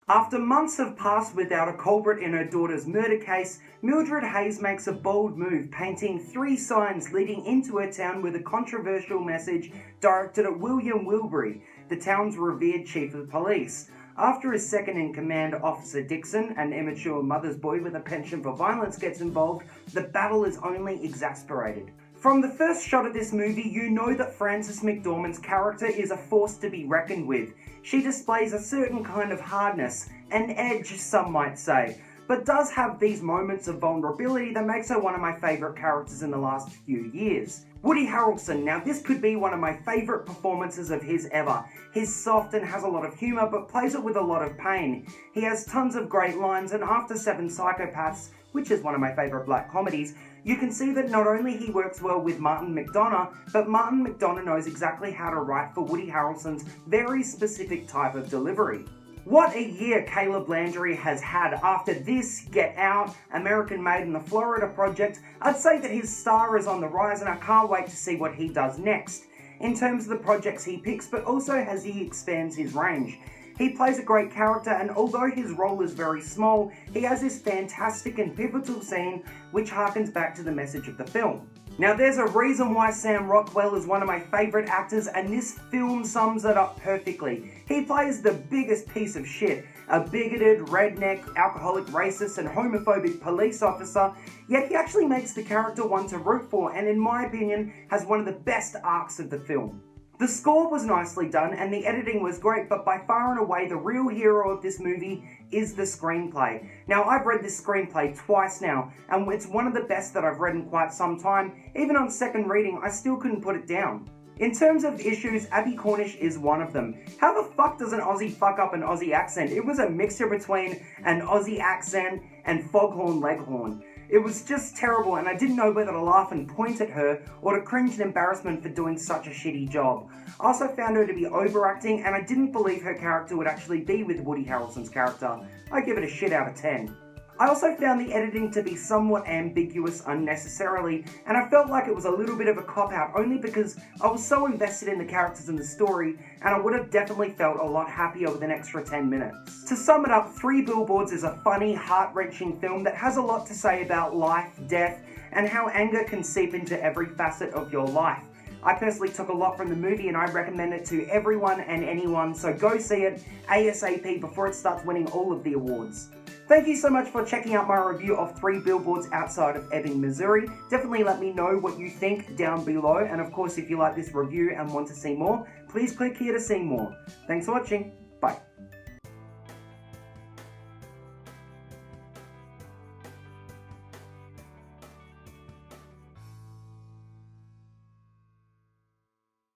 After months have passed without a culprit in her daughter's murder case, Mildred Hayes makes a bold move, painting 3 signs leading into her town with a controversial message directed at William Willoughby, the town's revered chief of police. After his second-in-command, Officer Dixon, an immature mother's boy with a penchant for violence, gets involved, the battle is only exacerbated. From the first shot of this movie, you know that Frances McDormand's character is a force to be reckoned with. She displays a certain kind of hardness, an edge some might say, but does have these moments of vulnerability that makes her one of my favourite characters in the last few years. Woody Harrelson, now this could be one of my favourite performances of his ever. He's soft and has a lot of humour, but plays it with a lot of pain. He has tons of great lines, and after 7 Psychopaths, which is one of my favourite black comedies, you can see that not only he works well with Martin McDonagh, but Martin McDonagh knows exactly how to write for Woody Harrelson's very specific type of delivery. What a year Caleb Landry has had after this, Get Out, American Made and the Florida Project. I'd say that his star is on the rise and I can't wait to see what he does next, in terms of the projects he picks, but also as he expands his range. He plays a great character, and although his role is very small, he has this fantastic and pivotal scene which harkens back to the message of the film. Now there's a reason why Sam Rockwell is one of my favourite actors, and this film sums it up perfectly. He plays the biggest piece of shit, a bigoted, redneck, alcoholic, racist and homophobic police officer, yet he actually makes the character one to root for, and in my opinion has one of the best arcs of the film. The score was nicely done and the editing was great, but by far and away the real hero of this movie is the screenplay. Now I've read this screenplay twice now, and it's one of the best that I've read in quite some time. Even on second reading, I still couldn't put it down. In terms of issues, Abby Cornish is one of them. How the fuck does an Aussie fuck up an Aussie accent? It was a mixture between an Aussie accent and Foghorn Leghorn. It was just terrible, and I didn't know whether to laugh and point at her or to cringe in embarrassment for doing such a shitty job. I also found her to be overacting, and I didn't believe her character would actually be with Woody Harrelson's character. I give it a shit out of 10. I also found the editing to be somewhat ambiguous unnecessarily, and I felt like it was a little bit of a cop-out only because I was so invested in the characters and the story, and I would have definitely felt a lot happier with an extra 10 minutes. To sum it up, 3 Billboards is a funny, heart-wrenching film that has a lot to say about life, death, and how anger can seep into every facet of your life. I personally took a lot from the movie and I recommend it to everyone and anyone, so go see it ASAP before it starts winning all of the awards. Thank you so much for checking out my review of 3 Billboards outside of Ebbing, Missouri. Definitely let me know what you think down below, and of course if you like this review and want to see more, please click here to see more. Thanks for watching.